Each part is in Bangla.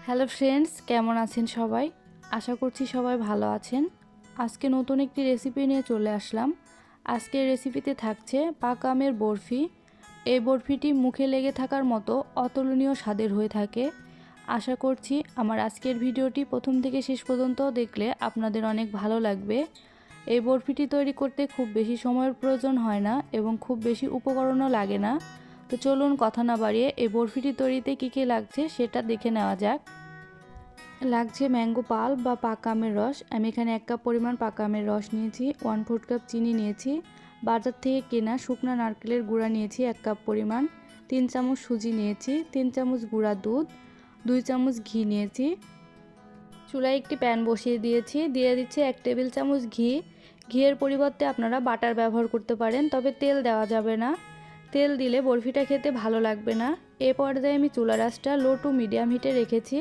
হ্যালো ফ্রেন্ডস, কেমন আছেন সবাই? আশা করছি সবাই ভালো আছেন। আজকে নতুন একটি রেসিপি নিয়ে চলে আসলাম। আজকের রেসিপিতে থাকছে পাকা আমের বরফি। এই বরফিটি মুখে লেগে থাকার মতো অতুলনীয় স্বাদের হয়ে থাকে। আশা করছি আমার আজকের ভিডিওটি প্রথম থেকে শেষ পর্যন্ত দেখলে আপনাদের অনেক ভালো লাগবে। এই বরফিটি তৈরি করতে খুব বেশি সময়ের প্রয়োজন হয় না এবং খুব বেশি উপকরণও লাগে না। তো চলুন কথা না বাড়িয়ে এই বরফিটি তৈরিতে কী লাগছে সেটা দেখে নেওয়া যাক। লাগছে ম্যাঙ্গো পাল্প বা পাকা আমের রস। আমি এখানে 1 কাপ পরিমাণ পাকা আমের রস নিয়েছি, 1/4 কাপ চিনি নিয়েছি, বাজার থেকে কেনা শুকনো নারকেলের গুঁড়া নিয়েছি 1 কাপ পরিমাণ, 3 চামচ সুজি নিয়েছি, 3 চামচ গুঁড়া দুধ, 2 চামচ ঘি নিয়েছি। চুলায় একটি প্যান বসিয়ে দিয়েছি, দিয়ে দিচ্ছি 1 টেবিল চামচ ঘি। ঘিয়ের পরিবর্তে আপনারা বাটার ব্যবহার করতে পারেন, তবে তেল দেওয়া যাবে না। তেল দিলে বরফিটা খেতে ভালো লাগবে না। এ পর্যায়ে আমি চুলার আঁচটা লো টু মিডিয়াম হিটে রেখেছি।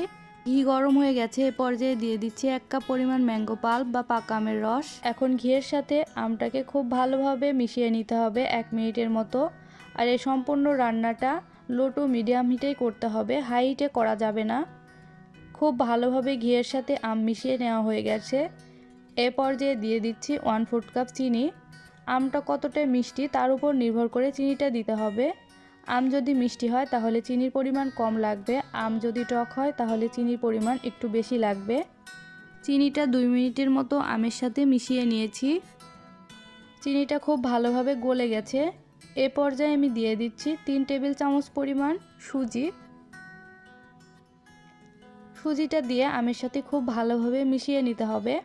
ঘি গরম হয়ে গেছে, এ পর্যায়ে দিয়ে দিচ্ছি 1 কাপ পরিমাণ ম্যাঙ্গো পাল্প বা পাকা আমের রস। এখন ঘিয়ের সাথে আমটাকে খুব ভালোভাবে মিশিয়ে নিতে হবে 1 মিনিটের মতো। আর এই সম্পূর্ণ রান্নাটা লো টু মিডিয়াম হিটেই করতে হবে, হাই হিটে করা যাবে না। খুব ভালোভাবে ঘিয়ের সাথে আম মিশিয়ে নেওয়া হয়ে গেছে। এ পর্যায়ে দিয়ে দিচ্ছি 1/4 কাপ চিনি। আমটা কতটা মিষ্টি তার উপর নির্ভর করে চিনিটা দিতে হবে। আম যদি মিষ্টি হয় তাহলে চিনির পরিমাণ কম লাগবে, আম যদি টক হয় তাহলে চিনির পরিমাণ একটু বেশি লাগবে। চিনিটা 2 মিনিটের মতো আমের সাথে মিশিয়ে নিয়েছি। চিনিটা খুব ভালোভাবে গলে গেছে। এ পর্যায়ে আমি দিয়ে দিচ্ছি 3 টেবিল চামচ পরিমাণ সুজি। সুজিটা দিয়ে আমের সাথে খুব ভালোভাবে মিশিয়ে নিতে হবে।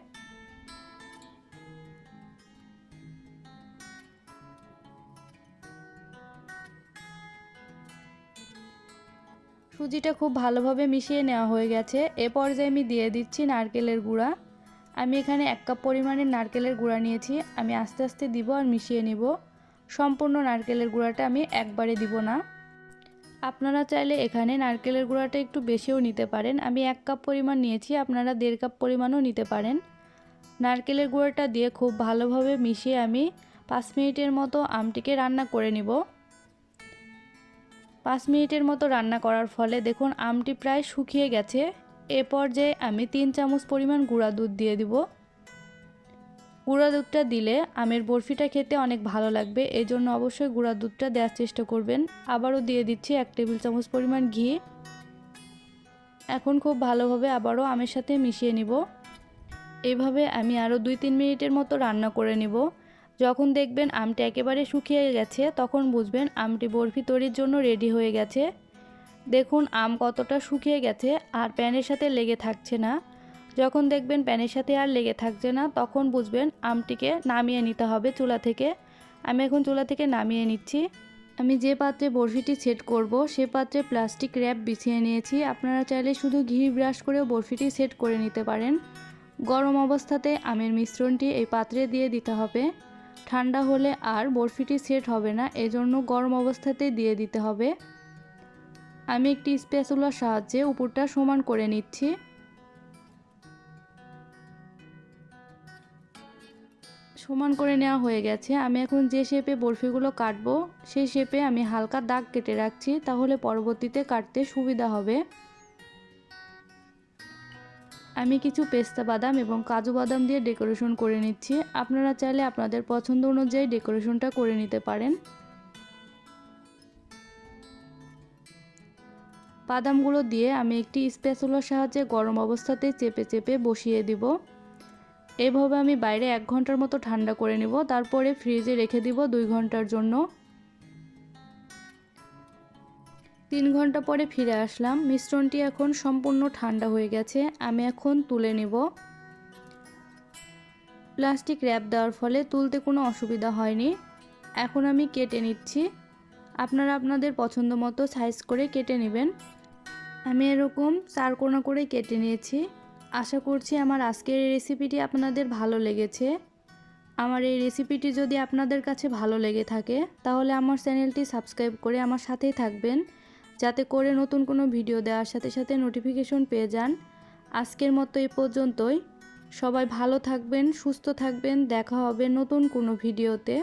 সুজিটা খুব ভালোভাবে মিশিয়ে নেওয়া হয়ে গেছে। এ পর্যায়ে আমি দিয়ে দিচ্ছি নারকেলের গুঁড়া। আমি এখানে 1 কাপ পরিমাণের নারকেলের গুঁড়া নিয়েছি। আমি আস্তে আস্তে দিব আর মিশিয়ে নিব। সম্পূর্ণ নারকেলের গুঁড়াটা আমি একবারে দিব না। আপনারা চাইলে এখানে নারকেলের গুঁড়াটা একটু বেশিও নিতে পারেন। আমি 1 কাপ পরিমাণ নিয়েছি, আপনারা 1.5 কাপ পরিমাণও নিতে পারেন। নারকেলের গুঁড়াটা দিয়ে খুব ভালোভাবে মিশিয়ে আমি 5 মিনিটের মতো আমটিকে রান্না করে নিব। 5 মিনিটের মতো রান্না করার ফলে দেখুন আমটি প্রায় শুকিয়ে গেছে। এ পর্যায়ে আমি 3 চামচ পরিমাণ গুঁড়া দুধ দিয়ে দিব। গুঁড়া দুধটা দিলে আমের বরফিটা খেতে অনেক ভালো লাগবে, এই জন্য অবশ্যই গুঁড়া দুধটা দেওয়ার চেষ্টা করবেন। আবারও দিয়ে দিচ্ছি 1 টেবিল চামচ পরিমাণ ঘি। এখন খুব ভালোভাবে আবারও আমের সাথে মিশিয়ে নিব। এইভাবে আমি আরও 2-3 মিনিটের মতো রান্না করে নিব। যখন দেখবেন আমটি একেবারে শুকিয়ে গেছে তখন বুঝবেন আমটি বরফি তৈরির জন্য রেডি হয়ে গেছে। দেখুন আম কতটা শুকিয়ে গেছে আর প্যানের সাথে লেগে থাকছে না। যখন দেখবেন প্যানের সাথে আর লেগে থাকছে না তখন বুঝবেন আমটিকে নামিয়ে নিতে হবে চুলা থেকে। আমি এখন চুলা থেকে নামিয়ে নিচ্ছি। আমি যে পাত্রে বরফিটি সেট করব সে পাত্রে প্লাস্টিক র্যাপ বিছিয়ে নিয়েছি। আপনারা চাইলে শুধু ঘি ব্রাশ করেও বরফিটি সেট করে নিতে পারেন। গরম অবস্থাতে আমের মিশ্রণটি এই পাত্রে দিয়ে দিতে হবে। ঠান্ডা হলে আর বরফিটি সেট হবে না, এজন্য গরম অবস্থাতে দিয়ে দিতে হবে। আমি একটি স্প্যাচুলার সাহায্যে উপরটা সমান করে নিচ্ছি। সমান করে নেওয়া হয়ে গেছে। আমি এখন যে শেপে বরফিগুলো কাটবো সেই শেপে আমি হালকা দাগ কেটে রাখছি, তাহলে পরবর্তীতে কাটতে সুবিধা হবে। আমি কিছু পেস্তা বাদাম এবং কাজু বাদাম দিয়ে ডেকোরেশন করে নিচ্ছি। আপনারা চাইলে আপনাদের পছন্দ অনুযায়ী ডেকোরেশনটা করে নিতে পারেন। বাদামগুলো দিয়ে আমি একটি স্প্যাচুলার সাহায্যে গরম অবস্থাতে চেপে চেপে বসিয়ে দিব। এভাবে আমি বাইরে 1 ঘন্টার মতো ঠান্ডা করে নিব, তারপরে ফ্রিজে রেখে দিব 2 ঘন্টার জন্য। 3 ঘন্টা পরে ফিরে আসলাম। মিশ্রণটি এখন সম্পূর্ণ ঠান্ডা হয়ে গেছে। আমি এখন তুলে নিব। প্লাস্টিক র্যাপ দেওয়ার ফলে তুলতে কোনো অসুবিধা হয়নি। এখন আমি কেটে নিচ্ছি। আপনারা আপনাদের পছন্দ মতো সাইজ করে কেটে নেবেন। আমি এরকম 4 কোনা করে কেটে নিয়েছি। আশা করছি আমার আজকের এই রেসিপিটি আপনাদের ভালো লেগেছে। আমার এই রেসিপিটি যদি আপনাদের কাছে ভালো লেগে থাকে তাহলে আমার চ্যানেলটি সাবস্ক্রাইব করে আমার সাথেই থাকবেন, যাতে করে নতুন কোনো ভিডিও দেওয়ার সাথে সাথে নোটিফিকেশন পেয়ে যান। আজকের মতো এই পর্যন্তই। সবাই ভালো থাকবেন, সুস্থ থাকবেন। দেখা হবে নতুন কোনো ভিডিওতে।